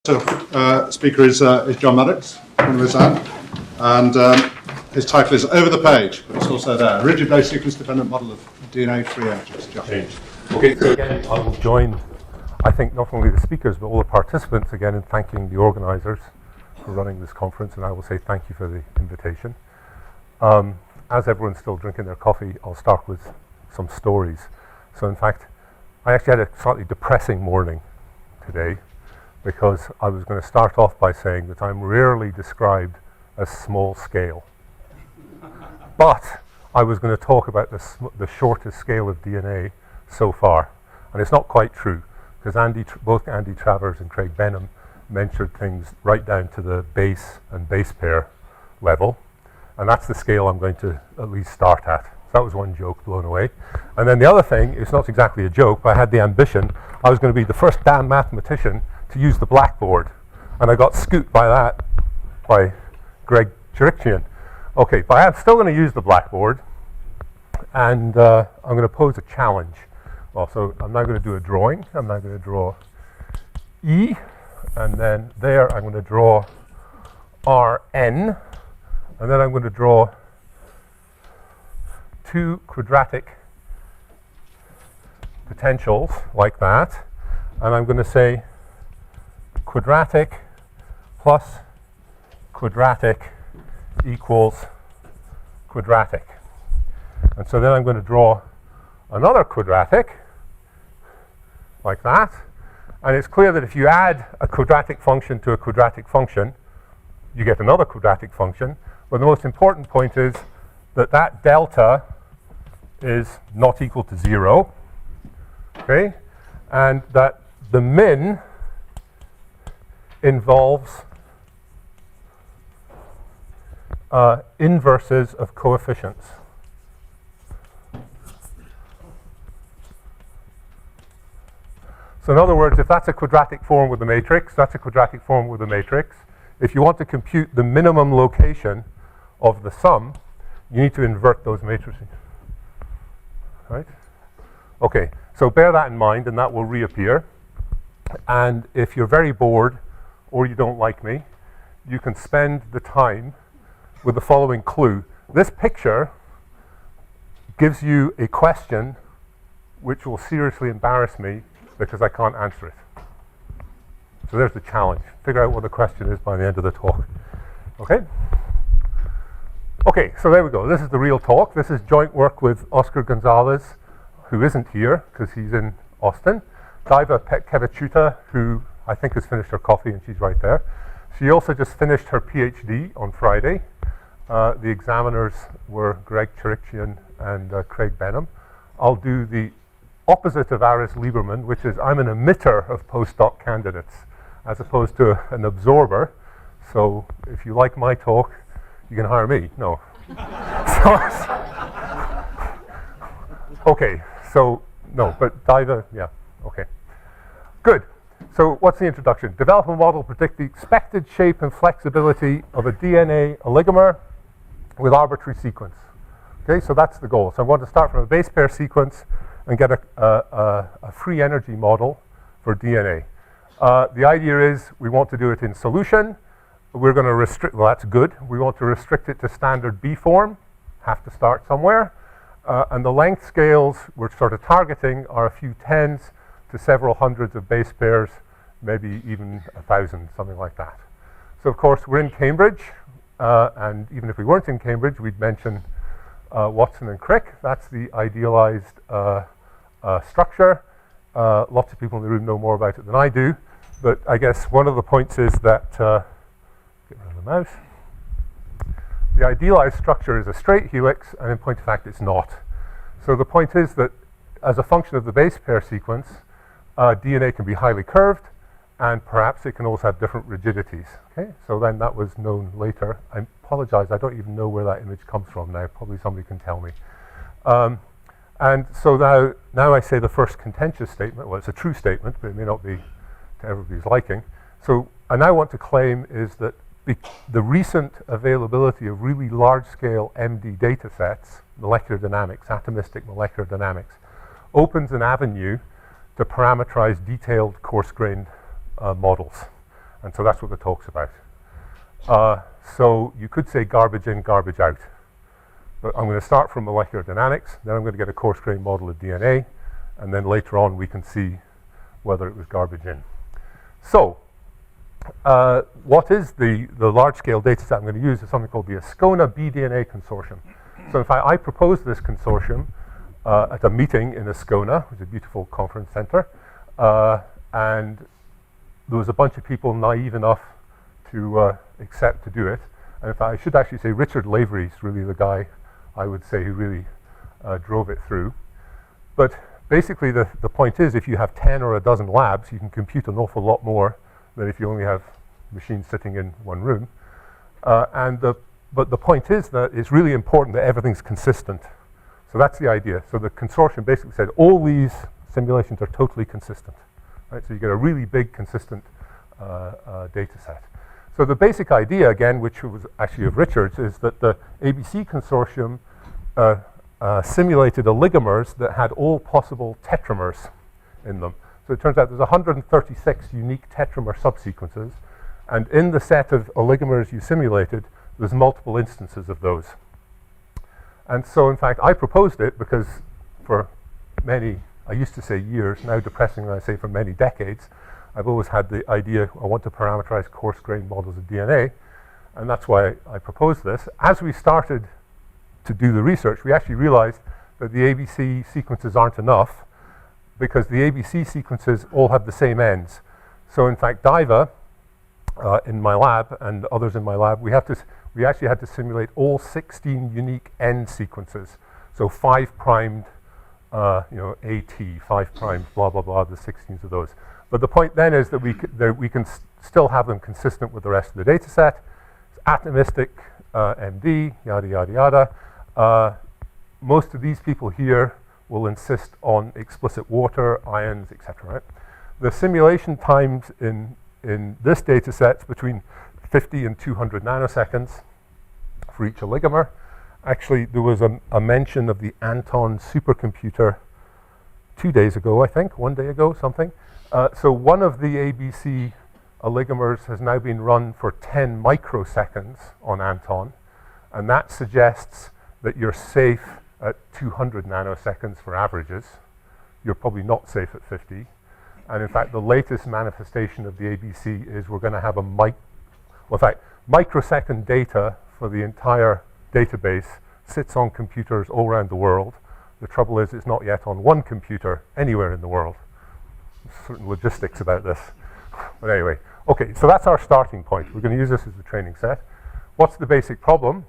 Speaker is John Maddox from Lausanne, and his title is Over the Page, but it's also there. Rigid base sequence dependent model of DNA free energies. Okay, so again, I will join, I think, not only the speakers but all the participants again in thanking the organisers for running this conference, and I will say thank you for the invitation. As everyone's still drinking their coffee, I'll start with some stories. So in fact, I actually had a slightly depressing morning today, because I was going to start off by saying that I'm rarely described as small scale. But I was going to talk about the shortest scale of DNA so far. And it's not quite true, because both Andy Travers and Craig Benham mentioned things right down to the base and base pair level. And that's the scale I'm going to at least start at. So that was one joke blown away. And then the other thing, it's not exactly a joke, but I had the ambition, I was going to be the first damn mathematician to use the blackboard, and I got scooped by that by Greg Chirichian. Okay, but I'm still going to use the blackboard, and I'm going to pose a challenge. Well, so I'm now going to do a drawing. I'm now going to draw E, and then there I'm going to draw Rn, and then I'm going to draw two quadratic potentials like that, and I'm going to say quadratic plus quadratic equals quadratic. And so then I'm going to draw another quadratic like that. And it's clear that if you add a quadratic function to a quadratic function, you get another quadratic function. But the most important point is that that delta is not equal to 0. Okay? And that the min involves inverses of coefficients. So in other words, if that's a quadratic form with a matrix, that's a quadratic form with a matrix. If you want to compute the minimum location of the sum, you need to invert those matrices. Right? Okay, so bear that in mind, and that will reappear. And if you're very bored, or you don't like me, you can spend the time with the following clue. This picture gives you a question which will seriously embarrass me because I can't answer it. So there's the challenge. Figure out what the question is by the end of the talk. Okay? Okay, so there we go. This is the real talk. This is joint work with Oscar Gonzalez, who isn't here because he's in Austin. Diva Petkevichuta, who I think has finished her coffee, and she's right there. She also just finished her PhD on Friday. The examiners were Greg Chirichian and Craig Benham. I'll do the opposite of Aris Lieberman, which is I'm an emitter of postdoc candidates as opposed to an absorber. So if you like my talk, you can hire me. No. Okay, so no, but Diva, yeah, okay. Good. So what's the introduction? Develop a model, predict the expected shape and flexibility of a DNA oligomer with arbitrary sequence. Okay, so that's the goal. So I want to start from a base pair sequence and get a free energy model for DNA. The idea is we want to do it in solution. We're going to restrict, well, that's good. We want to restrict it to standard B form. Have to start somewhere. And the length scales we're sort of targeting are a few tens to several hundreds of base pairs, maybe even 1,000, something like that. So of course we're in Cambridge, and even if we weren't in Cambridge, we'd mention Watson and Crick. That's the idealized structure. Lots of people in the room know more about it than I do, but I guess one of the points is that, get rid of the mouse, the idealized structure is a straight helix, and in point of fact it's not. So the point is that as a function of the base pair sequence, DNA can be highly curved, and perhaps it can also have different rigidities. Okay, so then that was known later. I apologize, I don't even know where that image comes from now. Probably somebody can tell me. And so now I say the first contentious statement. Well, it's a true statement, but it may not be to everybody's liking. So I now want to claim is that the recent availability of really large-scale MD data sets, molecular dynamics, atomistic molecular dynamics, opens an avenue to parameterize detailed coarse-grained models. And so that's what the talk's about. So you could say garbage in, garbage out. But I'm going to start from molecular dynamics, then I'm going to get a coarse-grain model of DNA, and then later on we can see whether it was garbage in. So what is the large-scale data set I'm going to use is something called the Ascona BDNA Consortium. So in fact, I proposed this consortium at a meeting in Ascona, which is a beautiful conference center, and there was a bunch of people naive enough to accept to do it. And in fact, I should actually say Richard Lavery is really the guy I would say who really drove it through. But basically the point is, if you have 10 or a dozen labs, you can compute an awful lot more than if you only have machines sitting in one room. But the point is that it's really important that everything's consistent. So that's the idea. So the consortium basically said all these simulations are totally consistent. Right? So you get a really big consistent data set. So the basic idea, again, which was actually of Richard's, is that the ABC consortium simulated oligomers that had all possible tetramers in them. So it turns out there's 136 unique tetramer subsequences, and in the set of oligomers you simulated, there's multiple instances of those. And so, in fact, I proposed it because for many, I used to say years, now depressingly I say for many decades, I've always had the idea I want to parameterize coarse-grained models of DNA, and that's why I proposed this. As we started to do the research, we actually realized that the ABC sequences aren't enough because the ABC sequences all have the same ends. So in fact, DIVA, in my lab and others in my lab, we actually had to simulate all 16 unique end sequences. So 5' AT, 5' blah, blah, blah, the 16s of those. But the point then is that we can still have them consistent with the rest of the data set. It's atomistic MD, yada, yada, yada. Most of these people here will insist on explicit water, ions, etc. Right? The simulation times in this data set is between 50 and 200 nanoseconds for each oligomer. Actually, there was a mention of the Anton supercomputer 2 days ago, I think, 1 day ago, something. So one of the ABC oligomers has now been run for 10 microseconds on Anton, and that suggests that you're safe at 200 nanoseconds for averages. You're probably not safe at 50. And in fact, the latest manifestation of the ABC is we're going to have microsecond data for the entire database sits on computers all around the world. The trouble is it's not yet on one computer anywhere in the world. There's certain logistics about this. But anyway, okay, so that's our starting point. We're going to use this as the training set. What's the basic problem?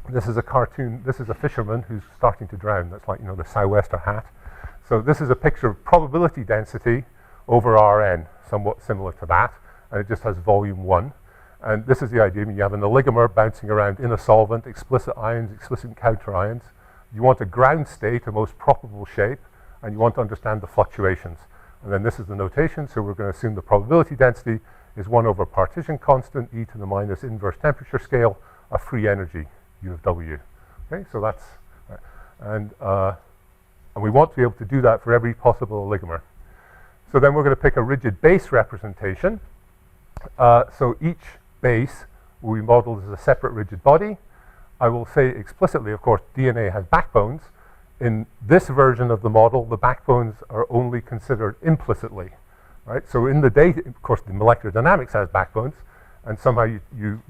This is a cartoon. This is a fisherman who's starting to drown. That's like, the sou'wester hat. So this is a picture of probability density over Rn, somewhat similar to that, and it just has volume 1. And this is the idea. I mean, you have an oligomer bouncing around in a solvent, explicit ions, explicit counter ions. You want a ground state, a most probable shape, and you want to understand the fluctuations. And then this is the notation, so we're going to assume the probability density is 1 over partition constant, e to the minus inverse temperature scale of free energy, U of W. Okay, so that's, and we want to be able to do that for every possible oligomer. So then we're going to pick a rigid base representation. So each base will be modeled as a separate rigid body. I will say explicitly, of course, DNA has backbones. In this version of the model, the backbones are only considered implicitly, right? So in the data, of course, the molecular dynamics has backbones, and somehow you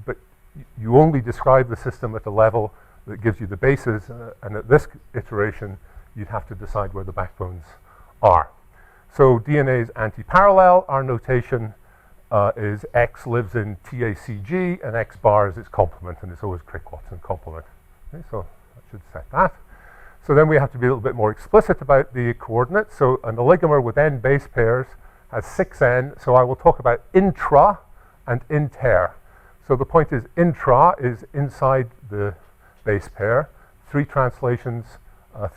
only describe the system at a level that gives you the bases, and at this iteration, you'd have to decide where the backbones are. So DNA is anti-parallel. Our notation is X lives in TACG, and X bar is its complement, and it's always Crick-Watson complement. Okay, so that should set that. So then we have to be a little bit more explicit about the coordinates. So an oligomer with n base pairs has 6n, so I will talk about intra and inter. So the point is intra is inside the base pair, 3 translations,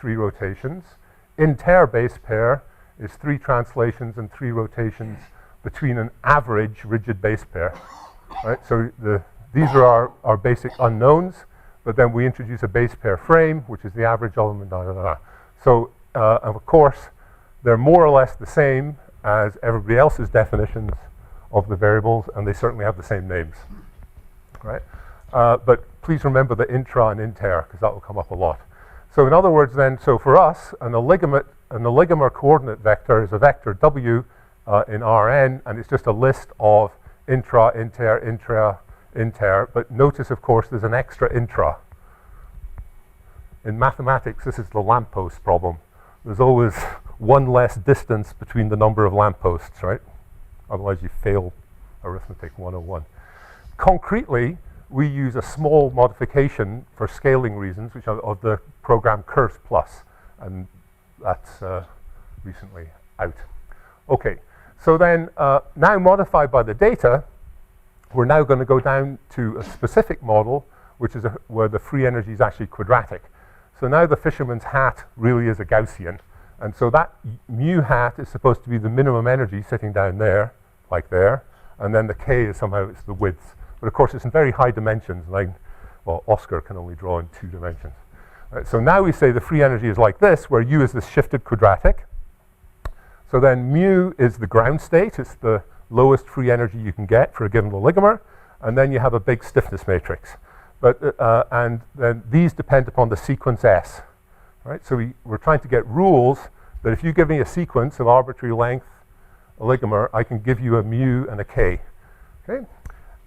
3 rotations. Inter base pair is 3 translations and 3 rotations between an average rigid base pair. Right? So these are our basic unknowns, but then we introduce a base pair frame, which is the average element, da, da, da, da. So, of course, they're more or less the same as everybody else's definitions of the variables, and they certainly have the same names, right? But please remember the intra and inter, because that will come up a lot. So in other words then, so for us, an oligomer coordinate vector is a vector W in Rn, and it's just a list of intra, inter, intra, inter. But notice, of course, there's an extra intra. In mathematics, this is the lamppost problem. There's always one less distance between the number of lampposts, right? Otherwise, you fail arithmetic 101. Concretely, we use a small modification for scaling reasons, which are of the program Curves Plus, and that's recently out. Okay, so then now modified by the data, we're now going to go down to a specific model, which is where the free energy is actually quadratic. So now the fisherman's hat really is a Gaussian, and so that mu hat is supposed to be the minimum energy sitting down there, like there, and then the k is somehow it's the width. But of course, it's in very high dimensions. Well, Oscar can only draw in 2 dimensions. Right, so now we say the free energy is like this, where u is this shifted quadratic. So then mu is the ground state. It's the lowest free energy you can get for a given oligomer. And then you have a big stiffness matrix. But, and then these depend upon the sequence S. Right? So we're trying to get rules that if you give me a sequence of arbitrary length oligomer, I can give you a mu and a k. Okay?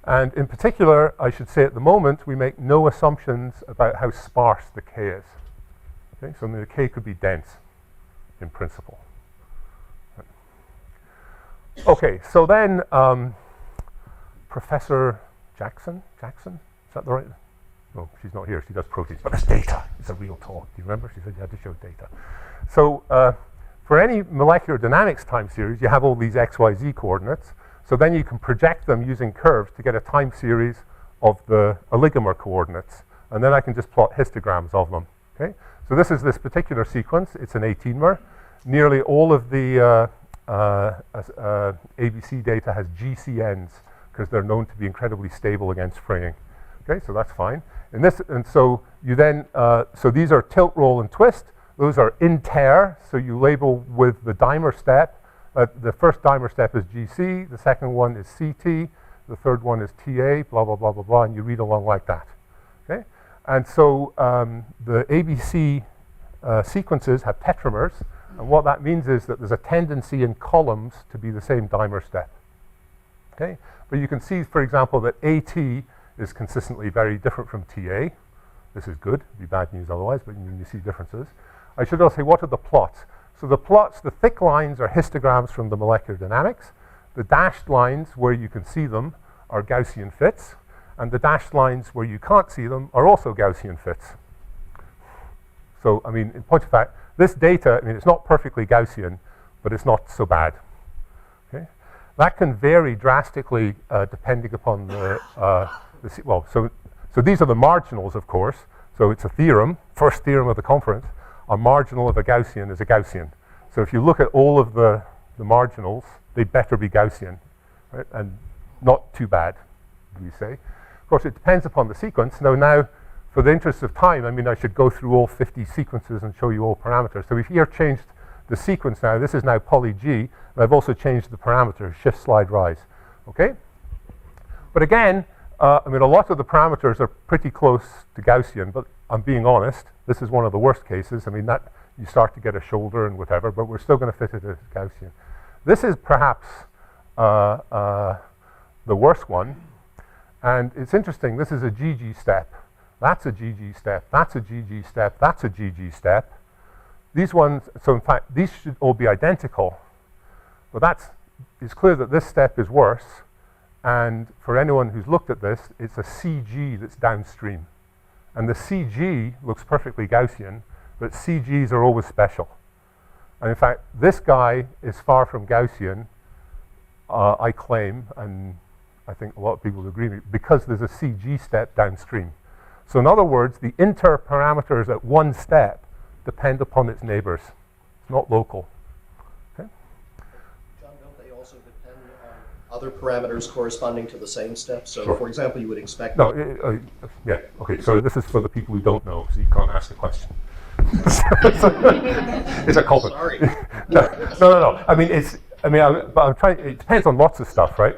And in particular, I should say at the moment, we make no assumptions about how sparse the k is. Okay? So the k could be dense in principle. Okay, so then Professor Jackson, is that the right? No, she's not here, she does proteins, but it's data, it's a real talk. Do you remember? She said you had to show data. So for any molecular dynamics time series, you have all these x, y, z coordinates. So then you can project them using curves to get a time series of the oligomer coordinates. And then I can just plot histograms of them. Okay? So this is this particular sequence. It's an 18-mer. Nearly all of the ABC data has GCNs because they're known to be incredibly stable against fraying. Okay, so that's fine. And so you then, so these are tilt, roll, and twist. Those are inter, so you label with the dimer step. The first dimer step is GC, the second one is CT, the third one is TA, blah, blah, blah, blah, blah, and you read along like that. Okay? And so the ABC sequences have tetramers, and what that means is that there's a tendency in columns to be the same dimer step. Okay? But you can see, for example, that AT is consistently very different from TA. This is good, it'd be bad news otherwise, but you see differences. I should also say, what are the plots? So the plots, the thick lines are histograms from the molecular dynamics. The dashed lines where you can see them are Gaussian fits, and the dashed lines where you can't see them are also Gaussian fits. So, I mean, in point of fact, this data, I mean, it's not perfectly Gaussian, but it's not so bad. Okay? That can vary drastically depending upon so these are the marginals, of course. So it's a theorem, first theorem of the conference. A marginal of a Gaussian is a Gaussian. So if you look at all of the marginals, they better be Gaussian, right? And not too bad, we say. Of course, it depends upon the sequence. Now, for the interest of time, I mean, I should go through all 50 sequences and show you all parameters. So we've here changed the sequence now. This is now poly G, and I've also changed the parameter, shift, slide, rise. Okay? But again, I mean, a lot of the parameters are pretty close to Gaussian, but I'm being honest, this is one of the worst cases. I mean, that you start to get a shoulder and whatever, but we're still going to fit it as Gaussian. This is perhaps the worst one, and it's interesting. This is a GG step. That's a GG step. That's a GG step. That's a GG step. These ones, so in fact, these should all be identical, but it's clear that this step is worse. And for anyone who's looked at this, it's a CG that's downstream. And the CG looks perfectly Gaussian, but CGs are always special. And in fact, this guy is far from Gaussian, I claim, and I think a lot of people would agree with me, because there's a CG step downstream. So in other words, the interparameters at one step depend upon its neighbors. It's not local. Okay? John, don't they also depend on other parameters corresponding to the same step? So, Sure. for example, you would expect... No, yeah, okay, so this is for the people who don't know, so you can't ask the question. It's a culprit. Sorry. No. I mean, but I'm trying, it depends on lots of stuff, right?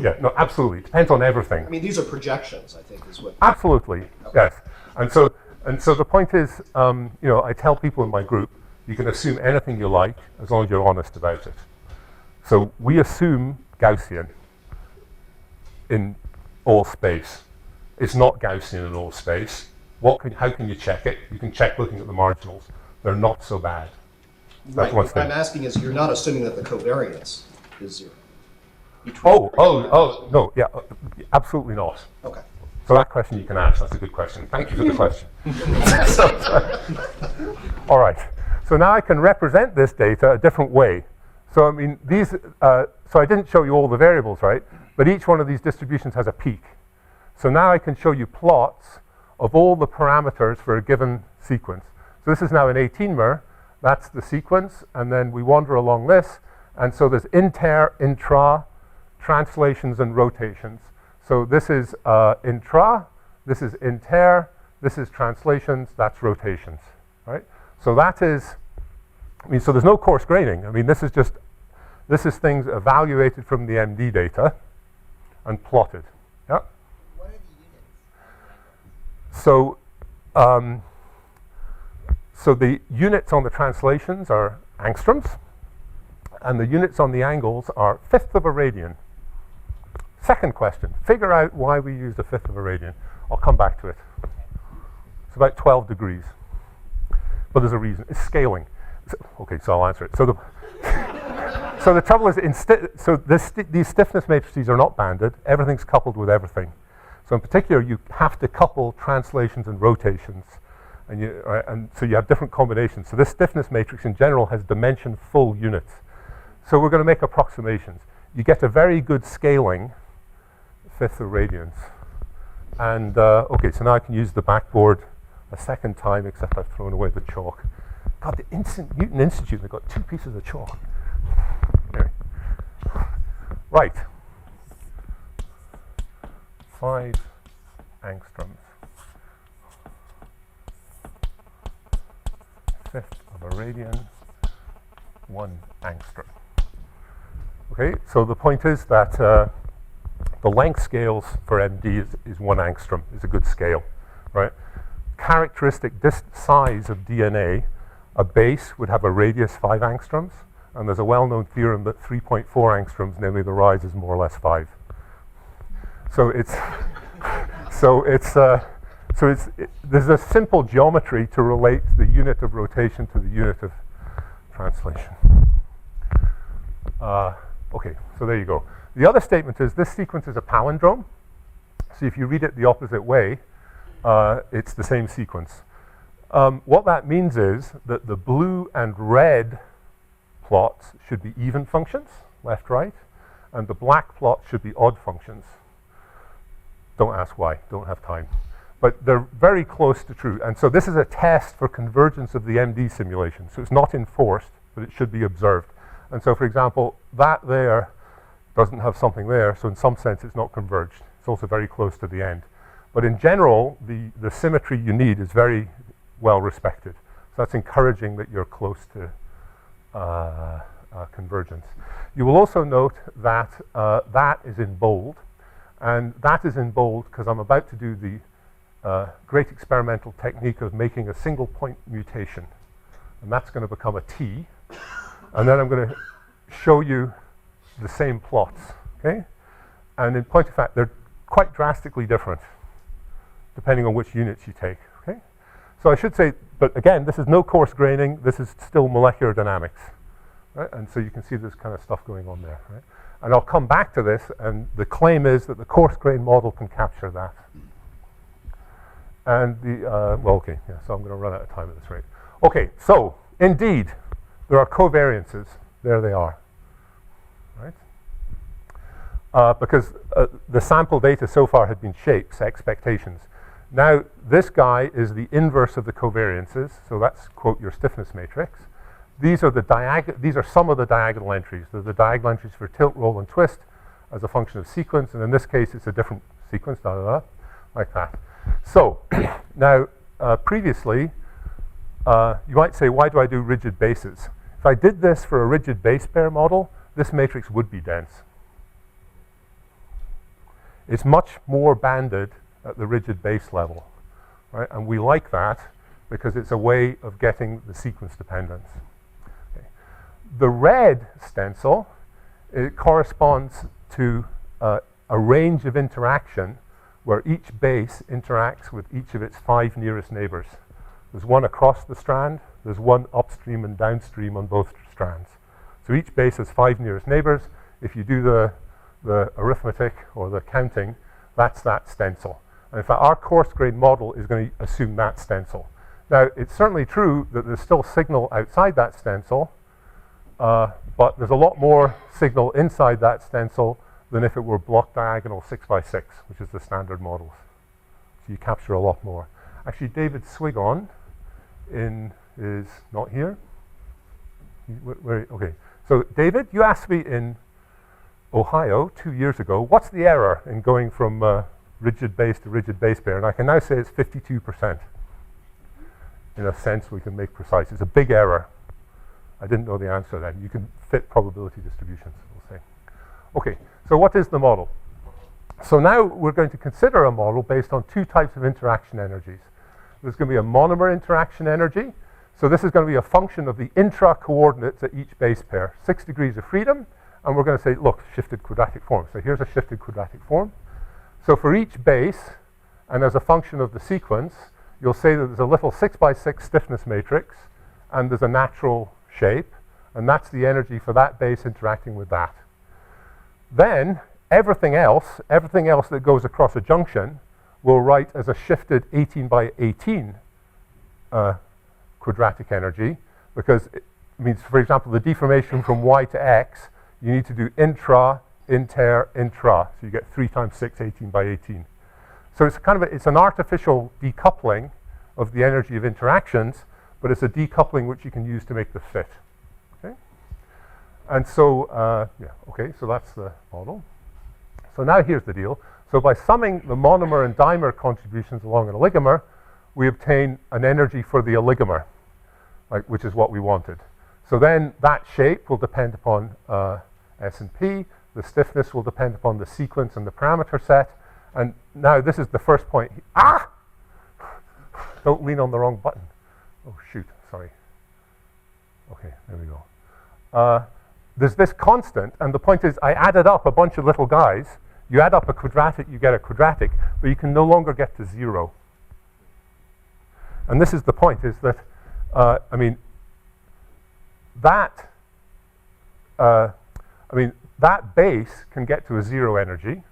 Yeah, no, absolutely. It depends on everything. I mean, these are projections, I think, is what. Absolutely, yes. And so the point is, you know, I tell people in my group, you can assume anything you like as long as you're honest about it. So we assume Gaussian in all space. It's not Gaussian in all space. How can you check it? You can check looking at the marginals. They're not so bad. Right. What I'm asking is, you're not assuming that the covariance is 0. No, yeah, absolutely not. Okay. So that question you can ask. That's a good question. Thank you for the question. All right. So now I can represent this data a different way. So I mean, these. So I didn't show you all the variables, right? But each one of these distributions has a peak. So now I can show you plots of all the parameters for a given sequence. So this is now an 18-mer. That's the sequence, and then we wander along this. And so there's inter, intra, translations, and rotations. So this is intra, this is inter, this is translations, that's rotations, right? So that is, I mean, so there's no coarse graining. I mean, this is things evaluated from the MD data and plotted, yeah? What are the units? So, so the units on the translations are angstroms, and the units on the angles are fifth of a radian. Second question, figure out why we used a fifth of a radian. I'll come back to it. It's about 12 degrees. But there's a reason. It's scaling. Okay, so I'll answer it. So the trouble is, these stiffness matrices are not banded. Everything's coupled with everything. So in particular, you have to couple translations and rotations. And so you have different combinations. So this stiffness matrix in general has dimension-full units. So we're going to make approximations. You get a very good scaling, fifth of radians. And okay, so now I can use the backboard a second time, except I've thrown away the chalk. God, the Newton Institute, they've got 2 pieces of chalk. There. Right. 5 angstroms. Fifth of a radian, 1 angstrom. Okay, so the point is that the length scales for MD is 1 angstrom, is a good scale, right? Characteristic size of DNA, a base would have a radius 5 angstroms, and there's a well-known theorem that 3.4 angstroms, namely the rise, is more or less 5. So there's a simple geometry to relate the unit of rotation to the unit of translation. Okay, so there you go. The other statement is this sequence is a palindrome. So if you read it the opposite way, it's the same sequence. What that means is that the blue and red plots should be even functions, left, right, and the black plots should be odd functions. Don't ask why, don't have time. But they're very close to true. And so this is a test for convergence of the MD simulation. So it's not enforced, but it should be observed. And so, for example, that there doesn't have something there, so in some sense it's not converged. It's also very close to the end. But in general, the symmetry you need is very well respected. So that's encouraging that you're close to convergence. You will also note that that is in bold, and that is in bold because I'm about to do the great experimental technique of making a single point mutation. And that's going to become a T. And then I'm going to show you the same plots, okay? And in point of fact, they're quite drastically different depending on which units you take, okay? So I should say, but again, this is no coarse graining. This is still molecular dynamics, right? And so you can see this kind of stuff going on there, right? And I'll come back to this, and the claim is that the coarse grain model can capture that. And well, okay, yeah, so I'm going to run out of time at this rate. Okay, so indeed, there are covariances. There they are, right? Because the sample data so far had been shapes, expectations. Now, this guy is the inverse of the covariances, so that's, quote, your stiffness matrix. These are some of the diagonal entries. They're the diagonal entries for tilt, roll, and twist as a function of sequence, and in this case, it's a different sequence, like that. So, now, previously, you might say, why do I do rigid bases? If I did this for a rigid base pair model, this matrix would be dense. It's much more banded at the rigid base level, right? And we like that because it's a way of getting the sequence dependence. Okay. The red stencil, it corresponds to a range of interaction where each base interacts with each of its 5 nearest neighbors. There's one across the strand, there's one upstream and downstream on both strands. So each base has 5 nearest neighbors. If you do the arithmetic or the counting, that's that stencil. And in fact, our coarse-grain model is going to assume that stencil. Now, it's certainly true that there's still signal outside that stencil, but there's a lot more signal inside that stencil than if it were block diagonal 6 by 6, which is the standard models. So you capture a lot more. Actually, David Swigon is not here. Okay. So David, you asked me in Ohio 2 years ago, what's the error in going from rigid base to rigid base pair? And I can now say it's 52%. In a sense, we can make precise. It's a big error. I didn't know the answer then. You can fit probability distributions, we'll say. Okay, so what is the model? So now we're going to consider a model based on 2 types of interaction energies. There's going to be a monomer interaction energy. So this is going to be a function of the intra-coordinates at each base pair, 6 degrees of freedom. And we're going to say, look, shifted quadratic form. So here's a shifted quadratic form. So for each base, and as a function of the sequence, you'll say that there's a little 6 by 6 stiffness matrix, and there's a natural shape, and that's the energy for that base interacting with that. Then everything else that goes across a junction, we'll write as a shifted 18 by 18 quadratic energy, because it means, for example, the deformation from y to x, you need to do intra, inter, intra. So you get 3 times 6, 18 by 18. So it's kind of it's an artificial decoupling of the energy of interactions, but it's a decoupling which you can use to make the fit. Okay? And so, so that's the model. So now here's the deal. So by summing the monomer and dimer contributions along an oligomer, we obtain an energy for the oligomer, like, which is what we wanted. So then that shape will depend upon S and P. The stiffness will depend upon the sequence and the parameter set. And now this is the first point. Ah! Don't lean on the wrong button. Oh, shoot, sorry. Okay, there we go. There's this constant, and the point is I added up a bunch of little guys. You add up a quadratic, you get a quadratic, but you can no longer get to 0. And this is the point, is that, that base can get to a 0 energy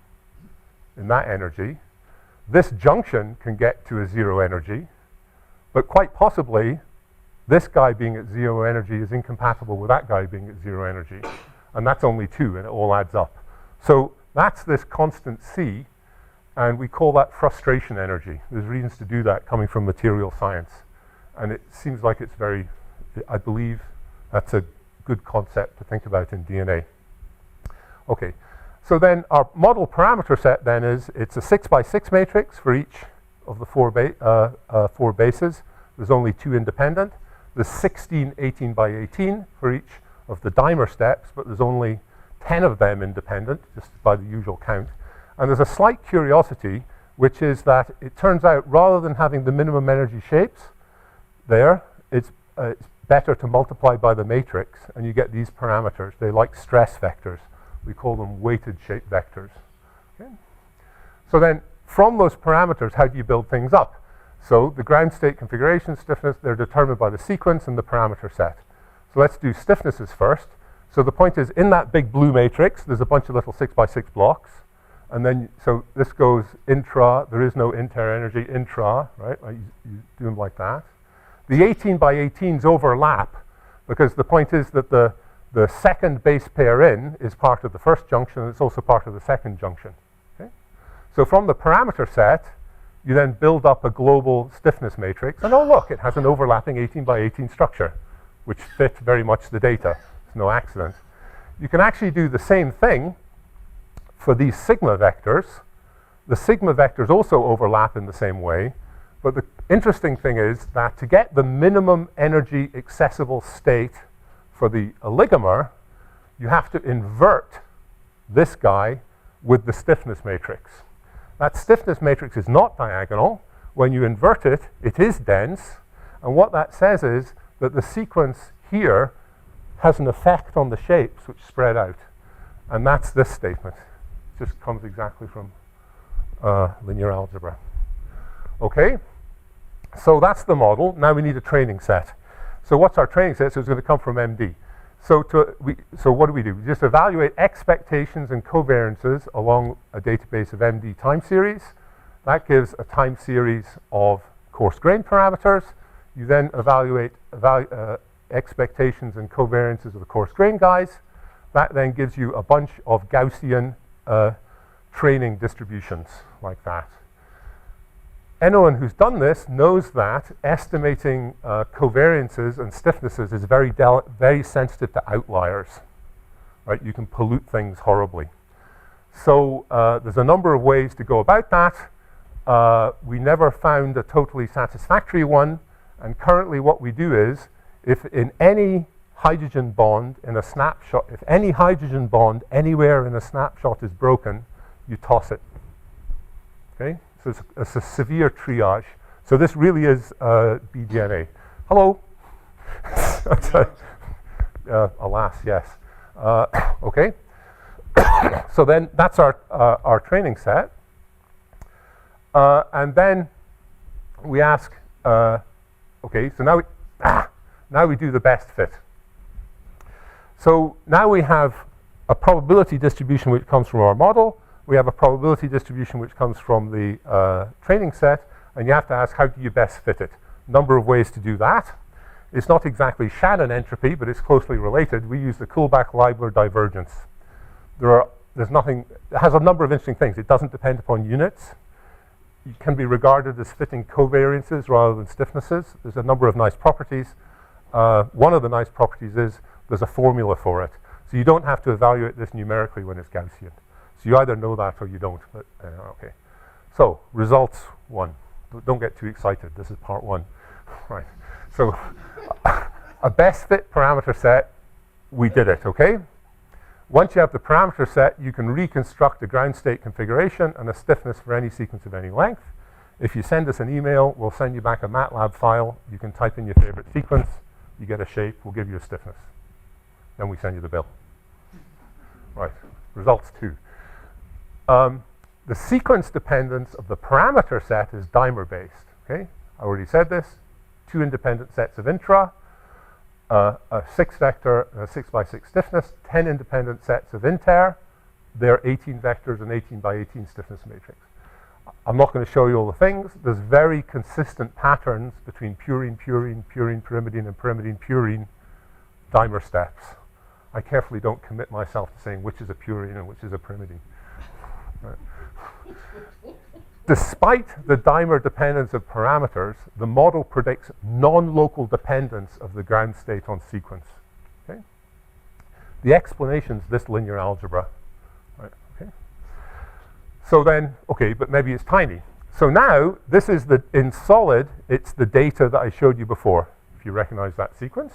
in that energy. This junction can get to a 0 energy, but quite possibly this guy being at 0 energy is incompatible with that guy being at 0 energy. And that's only 2, and it all adds up. So that's this constant C, and we call that frustration energy. There's reasons to do that coming from material science. And it seems like it's very, I believe that's a good concept to think about in DNA. Okay, so then our model parameter set then is, it's a 6 by 6 matrix for each of the 4 bases. There's only 2 independent. There's 16 18 by 18 for each of the dimer steps, but there's only 10 of them independent, just by the usual count. And there's a slight curiosity, which is that it turns out rather than having the minimum energy shapes there, it's better to multiply by the matrix, and you get these parameters. They like stress vectors. We call them weighted shape vectors. Okay? So then, from those parameters, how do you build things up? So the ground state configuration stiffness, they're determined by the sequence and the parameter set. So let's do stiffnesses first. So the point is, in that big blue matrix, there's a bunch of little 6 by 6 blocks. And then, so this goes intra, there is no inter energy, intra, right? You do them like that. The 18 by 18s overlap, because the point is that the second base pair in is part of the first junction, and it's also part of the second junction. Okay? So from the parameter set, you then build up a global stiffness matrix, and oh look, it has an overlapping 18 by 18 structure, which fit very much the data. It's no accident. You can actually do the same thing for these sigma vectors. The sigma vectors also overlap in the same way, but the interesting thing is that to get the minimum energy accessible state for the oligomer, you have to invert this guy with the stiffness matrix. That stiffness matrix is not diagonal. When you invert it, it is dense. And what that says is that the sequence here has an effect on the shapes which spread out. And that's this statement. It just comes exactly from linear algebra. Okay? So that's the model. Now we need a training set. So what's our training set? So it's going to come from MD. So what do? We just evaluate expectations and covariances along a database of MD time series. That gives a time series of coarse grain parameters. You then evaluate expectations and covariances of the coarse grain guys. That then gives you a bunch of Gaussian training distributions like that. Anyone who's done this knows that estimating covariances and stiffnesses is very sensitive to outliers. Right? You can pollute things horribly. So there's a number of ways to go about that. We never found a totally satisfactory one. And currently what we do is, if in any hydrogen bond in a snapshot, if any hydrogen bond anywhere in a snapshot is broken, you toss it. Okay? So it's a severe triage. So this really is BDNA. Hello. Alas, yes. Okay. So then that's our training set. And then we ask, okay, so now we do the best fit. So now we have a probability distribution which comes from our model. We have a probability distribution which comes from the training set, and you have to ask, how do you best fit it? Number of ways to do that. It's not exactly Shannon entropy, but it's closely related. We use the Kullback-Leibler divergence. It has a number of interesting things. It doesn't depend upon units. It can be regarded as fitting covariances rather than stiffnesses. There's a number of nice properties. One of the nice properties is there's a formula for it. So you don't have to evaluate this numerically when it's Gaussian. So you either know that or you don't. But, okay. So results 1. Don't get too excited. This is part 1. Right. So a best fit parameter set, we did it, okay? Once you have the parameter set, you can reconstruct a ground state configuration and a stiffness for any sequence of any length. If you send us an email, we'll send you back a MATLAB file. You can type in your favorite sequence. You get a shape. We'll give you a stiffness. Then we send you the bill. Right. Results 2. The sequence dependence of the parameter set is dimer-based. Okay? I already said this. 2 independent sets of intra, a 6-vector, 6x6 stiffness, 10 independent sets of inter. They're 18 vectors and 18 by 18 stiffness matrix. I'm not going to show you all the things. There's very consistent patterns between purine, purine, purine, pyrimidine, and pyrimidine, purine dimer steps. I carefully don't commit myself to saying which is a purine and which is a pyrimidine. Right. Despite the dimer dependence of parameters, the model predicts non-local dependence of the ground state on sequence. Okay? The explanation is this linear algebra. Right, okay? So then, okay, but maybe it's tiny. So now, this is in solid, it's the data that I showed you before, if you recognize that sequence.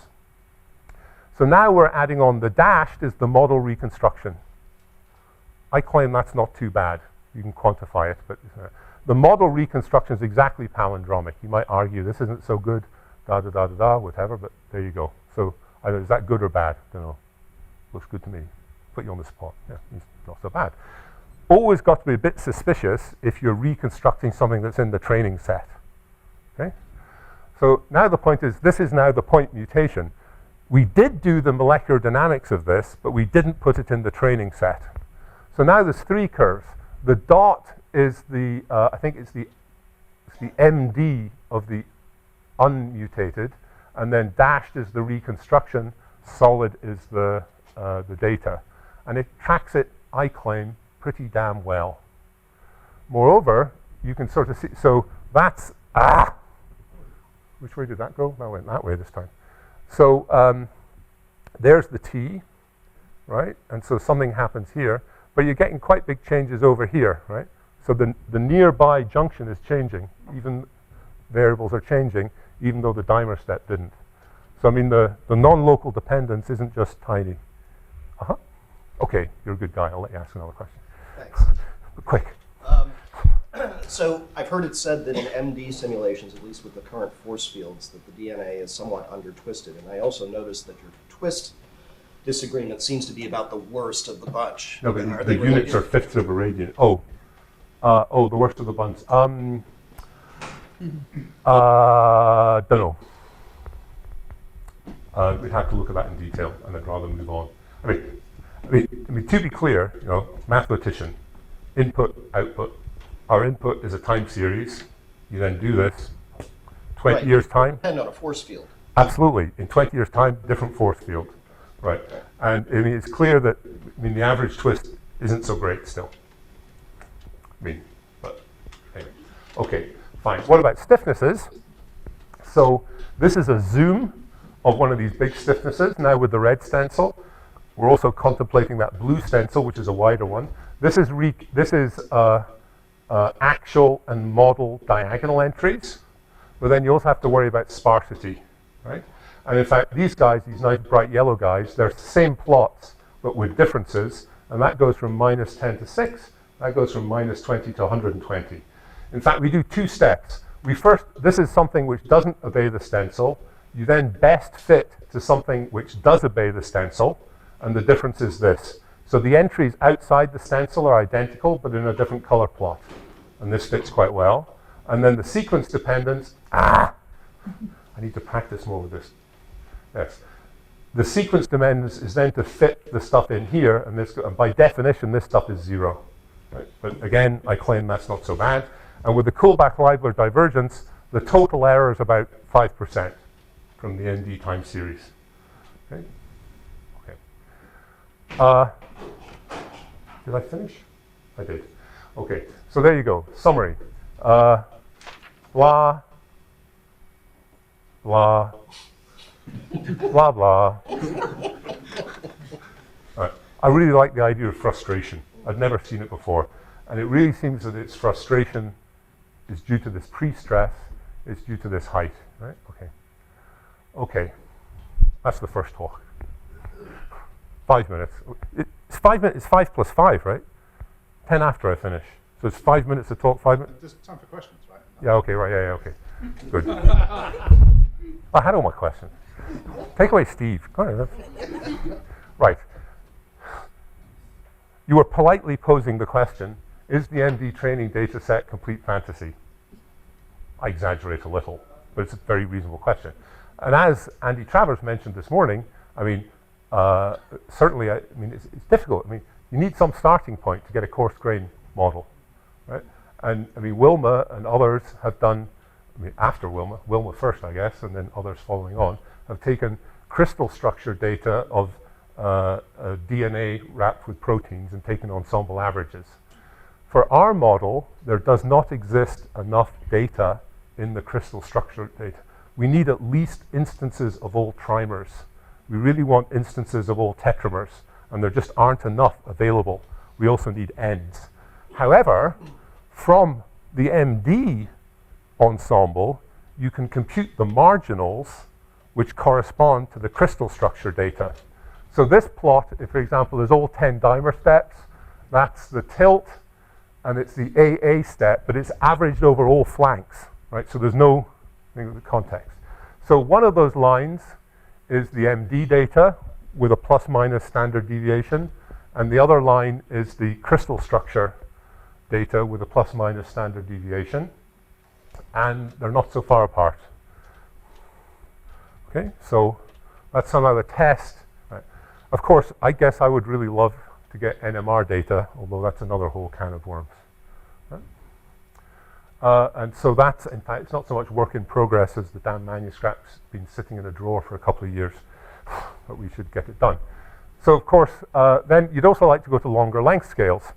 So now we're adding on the dashed is the model reconstruction. I claim that's not too bad. You can quantify it, but the model reconstruction is exactly palindromic. You might argue this isn't so good, whatever, but there you go. So either is that good or bad? Don't know. Looks good to me. Put you on the spot. Yeah, it's not so bad. Always got to be a bit suspicious if you're reconstructing something that's in the training set. Okay? So now the point is, this is now the point mutation. We did do the molecular dynamics of this, but we didn't put it in the training set. So now there's 3 curves. The dot is the, I think it's the MD of the unmutated, and then dashed is the reconstruction, solid is the data. And it tracks it, I claim, pretty damn well. Moreover, you can sort of see, so that's, which way did that go? That went that way this time. So there's the T, right? And so something happens here. But you're getting quite big changes over here, right? So the nearby junction is changing. Even variables are changing, even though the dimer step didn't. So I mean, the non-local dependence isn't just tiny. Okay, you're a good guy. I'll let you ask another question. Thanks. Quick. So I've heard it said that in MD simulations, at least with the current force fields, that the DNA is somewhat under-twisted. And I also noticed that your twist disagreement seems to be about the worst of the bunch. No, but Are the they units related? are fifths of a radian. The worst of the bunch. Don't know. We'd have to look at that in detail, and I'd rather move on. I mean, to be clear, mathematician, input, output. Our input is a time series. You then do this. 20 Right. years' time. Depend on a force field. Absolutely. In 20 years' time, different force field. Right. And I mean, it's clear that the average twist isn't so great still. But anyway. Okay, fine. What about stiffnesses? So this is a zoom of one of these big stiffnesses now with the red stencil. We're also contemplating that blue stencil, which is a wider one. This is actual and model diagonal entries, but then you also have to worry about sparsity, right? And in fact, these guys, these nice bright yellow guys, they're the same plots, but with differences, and that goes from minus 10 to 6, that goes from minus 20 to 120. In fact, we do two steps. This is something which doesn't obey the stencil. You then best fit to something which does obey the stencil, and the difference is this. So the entries outside the stencil are identical, but in a different color plot. And this fits quite well. And then the sequence dependence, I need to practice more with this. Yes. The sequence dependence is then to fit the stuff in here, and by definition, this stuff is 0. Right? But again, I claim that's not so bad. And with the Kullback-Leibler divergence, the total error is about 5% from the ND time series. Okay. Did I finish? I did. Okay, so there you go. Summary. Blah, blah, blah, blah. All right. I really like the idea of frustration. I've never seen it before. And it really seems that its frustration is due to this pre-stress, it's due to this height, right? Okay. That's the first talk. 5 minutes. It's 5 minutes. It's 5 plus 5, right? 10 after I finish. So it's 5 minutes to talk. 5 minutes. There's time for questions, right? Yeah. Okay. Right. Yeah. Okay. Good. I had all my questions. Take away Steve. Go ahead. Right. You were politely posing the question: is the MD training data set complete fantasy? I exaggerate a little, but it's a very reasonable question. And as Andy Travers mentioned this morning, certainly, it's difficult. You need some starting point to get a coarse grain model, right? And Wilma and others have done, after Wilma first, I guess, and then others following on, have taken crystal structure data of DNA wrapped with proteins and taken ensemble averages. For our model, there does not exist enough data in the crystal structure data. We need at least instances of all trimers. We really want instances of all tetramers, and there just aren't enough available. We also need ends. However, from the MD ensemble, you can compute the marginals which correspond to the crystal structure data. So this plot, if, for example, is all 10 dimer steps, that's the tilt, and it's the AA step, but it's averaged over all flanks, right? So there's no context. So one of those lines is the MD data with a plus minus standard deviation, and the other line is the crystal structure data with a plus minus standard deviation, and they're not so far apart. Okay, so that's another test. Right. Of course, I guess I would really love to get NMR data, although that's another whole can of worms. Right. And so that's, in fact, it's not so much work in progress as the damn manuscript's been sitting in a drawer for a couple of years, but we should get it done. So of course, then you'd also like to go to longer length scales.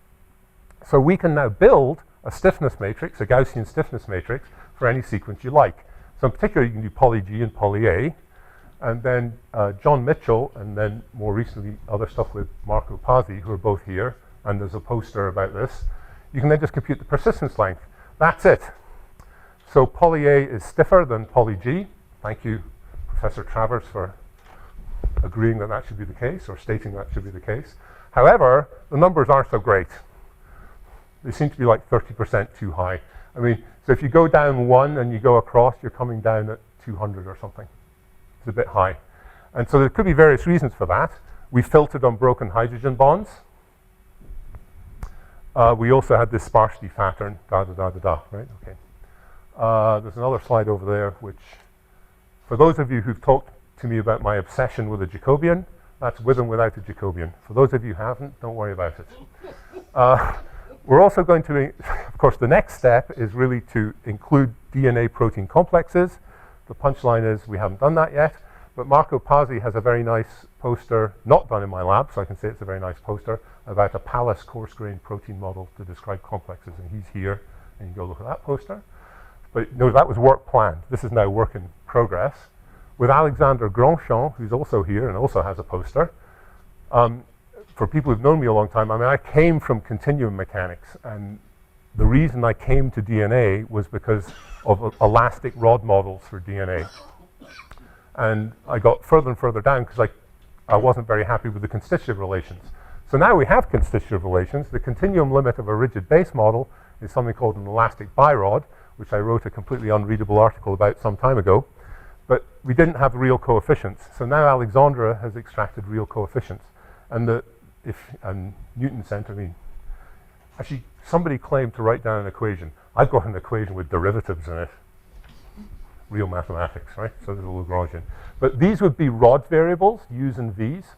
So we can now build a stiffness matrix, a Gaussian stiffness matrix, for any sequence you like. So in particular, you can do poly G and poly A, and then John Mitchell, and then more recently other stuff with Marco Pazzi, who are both here, and there's a poster about this. You can then just compute the persistence length. That's it. So poly A is stiffer than poly G. Thank you, Professor Travers, for agreeing that that should be the case, or stating that should be the case. However, the numbers aren't so great. They seem to be like 30% too high. I mean, so if you go down 1 and you go across, you're coming down at 200 or something. It's a bit high. And so there could be various reasons for that. We filtered on broken hydrogen bonds. We also had this sparsity pattern, right? Okay. There's another slide over there, which, for those of you who've talked to me about my obsession with a Jacobian, that's with and without a Jacobian. For those of you who haven't, don't worry about it. We're also going to, of course, the next step is really to include DNA protein complexes. The punchline is we haven't done that yet, but Marco Pazzi has a very nice poster, not done in my lab, so I can say it's a very nice poster, about a Pallas coarse-grain protein model to describe complexes, and he's here, and you can go look at that poster. But no, that was work planned. This is now work in progress. With Alexandre Grandchamp, who's also here and also has a poster. For people who've known me a long time, I mean, I came from continuum mechanics, and the reason I came to DNA was because of elastic rod models for DNA. And I got further and further down because I wasn't very happy with the constitutive relations. So now we have constitutive relations. The continuum limit of a rigid base model is something called an elastic birod, which I wrote a completely unreadable article about some time ago. But we didn't have real coefficients. So now Alexandra has extracted real coefficients. And Newton Center, I mean, actually somebody claimed to write down an equation. I've got an equation with derivatives in it. Real mathematics, right? So there's a Lagrangian. But these would be rod variables, U's and V's.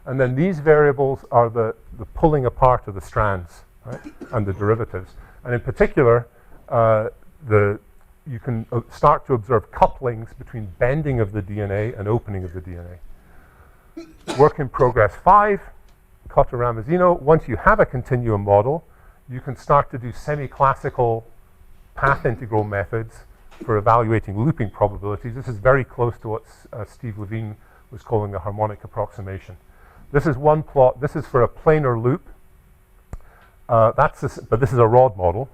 And then these variables are the pulling apart of the strands, right? And the derivatives. And in particular, you can start to observe couplings between bending of the DNA and opening of the DNA. Work in progress 5, Cotta-Ramazzino. Once you have a continuum model, you can start to do semi-classical path integral methods for evaluating looping probabilities. This is very close to what Steve Levine was calling the harmonic approximation. This is one plot. This is for a planar loop. But this is a rod model.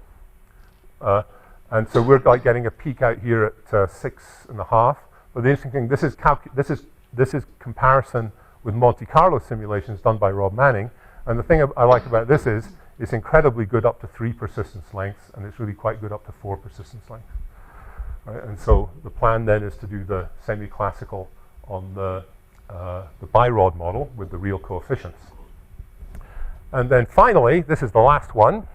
And so we're like getting a peak out here at 6.5. But the interesting thing, this is comparison with Monte Carlo simulations done by Rob Manning. And the thing I like about this is it's incredibly good up to 3 persistence lengths, and it's really quite good up to 4 persistence lengths. Right? And so the plan then is to do the semi-classical on the birod model with the real coefficients. And then finally, this is the last one.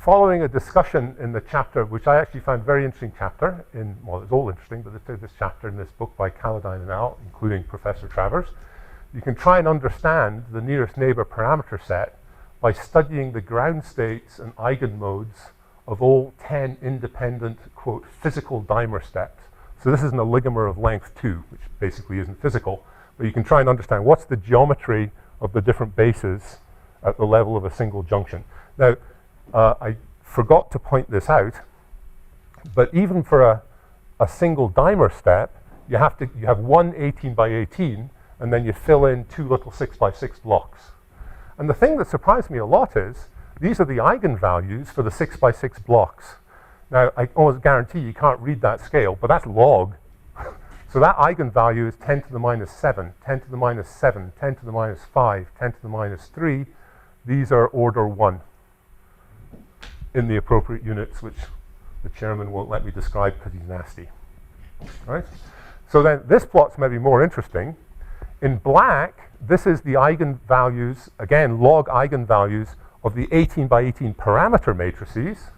Following a discussion in the chapter, which I actually found very interesting chapter well, it's all interesting, but this chapter in this book by Calladine and al., including Professor Travers, you can try and understand the nearest neighbor parameter set by studying the ground states and eigenmodes of all 10 independent, quote, physical dimer steps. So this is an oligomer of length 2, which basically isn't physical, but you can try and understand what's the geometry of the different bases at the level of a single junction. Now, I forgot to point this out, but even for a single dimer step, you have one 18 by 18, and then you fill in 2 little 6 by 6 blocks. And the thing that surprised me a lot is these are the eigenvalues for the 6 by 6 blocks. Now, I almost guarantee you can't read that scale, but that's log. So that eigenvalue is 10 to the minus 7, 10 to the minus 7, 10 to the minus 5, 10 to the minus 3. These are order 1 in the appropriate units, which the chairman won't let me describe because he's nasty. Right? So then this plot's maybe more interesting. In black, this is the eigenvalues, again, log eigenvalues of the 18 by 18 parameter matrices,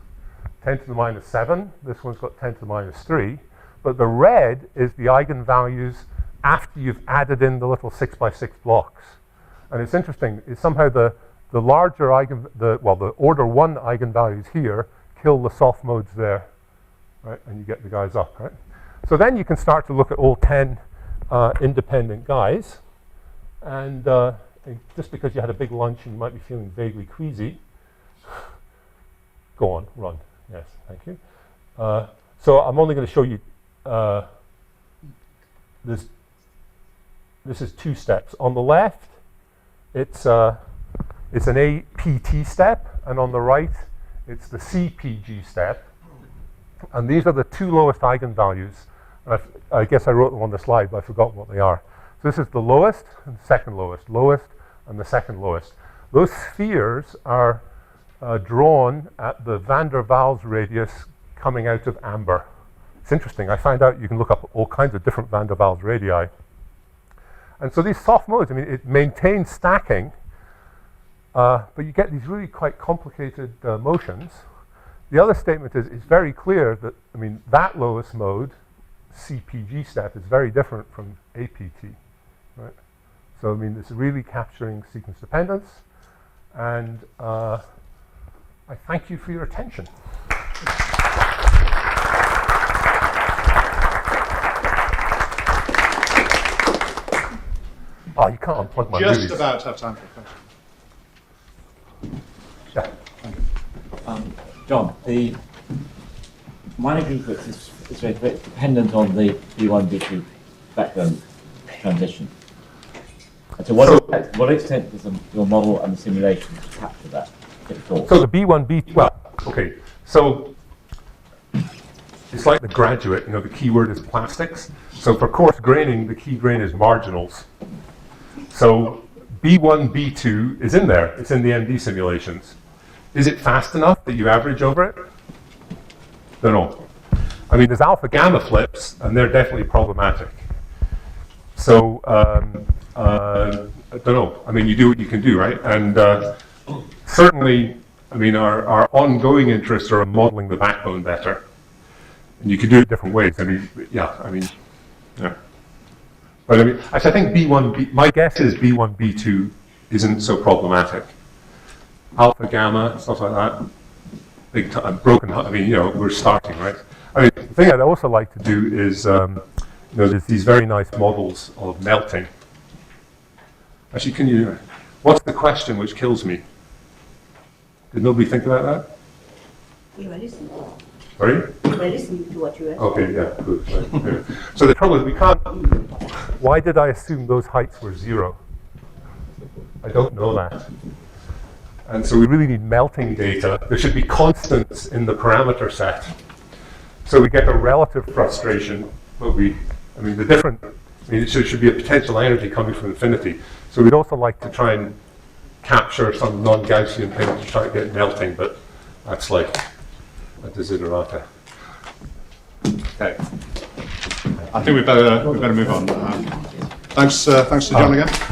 10 to the minus 7. This one's got 10 to the minus 3. But the red is the eigenvalues after you've added in the little 6 by 6 blocks. And it's interesting, it's somehow the larger the order 1 eigenvalues here kill the soft modes there, right? And you get the guys up, right? So then you can start to look at all 10 independent guys. And just because you had a big lunch and you might be feeling vaguely queasy, go on, run. Yes, thank you. So I'm only going to show you this. This is 2 steps. On the left, it's an APT step, and on the right, it's the CPG step. And these are the 2 lowest eigenvalues. I guess I wrote them on the slide, but I forgot what they are. So this is the lowest and second lowest, lowest and the second lowest. Those spheres are drawn at the van der Waals radius coming out of amber. It's interesting. I found out you can look up all kinds of different van der Waals radii. And so these soft modes, I mean, it maintains stacking, but you get these really quite complicated motions. The other statement is it's very clear that, I mean, that lowest mode, CPG step, is very different from APT, right? So, I mean, it's really capturing sequence dependence, and I thank you for your attention. Oh, you can't unplug my Just movies. about have time for a question. Yeah. John, the minor group is very dependent on the B1, B2 backbone transition. And to what extent does your model and the simulation capture that? If at all? So the B1, B2, well, okay, so it's like the graduate, you know, the key word is plastics. So for coarse graining, the key grain is marginals. So B1, B2 is in there, it's in the MD simulations. Is it fast enough that you average over it? Don't know. I mean, there's alpha gamma flips, and they're definitely problematic. So, I don't know. I mean, you do what you can do, right? And certainly, I mean, our ongoing interests are in modeling the backbone better. And you can do it different ways. I mean, yeah, yeah. But I mean, actually, I think my guess is B1, B2 isn't so problematic. Alpha, gamma, stuff like that. Big time, broken, I mean, you know, we're starting, right? I mean, the thing I'd also like to do is, you know, there's these very nice models of melting. Actually, what's the question which kills me? Did nobody think about that? We were listening. Sorry? We were listening to what you were saying. Okay, yeah, good. Right, yeah. So the trouble is we can't, why did I assume those heights were 0? I don't know that. And so we really need melting data. There should be constants in the parameter set. So we get a relative frustration, but it should be a potential energy coming from infinity. So we'd also like to try and capture some non-Gaussian thing to try to get melting, but that's like a desiderata. Okay. I think we better move on. Thanks to John again.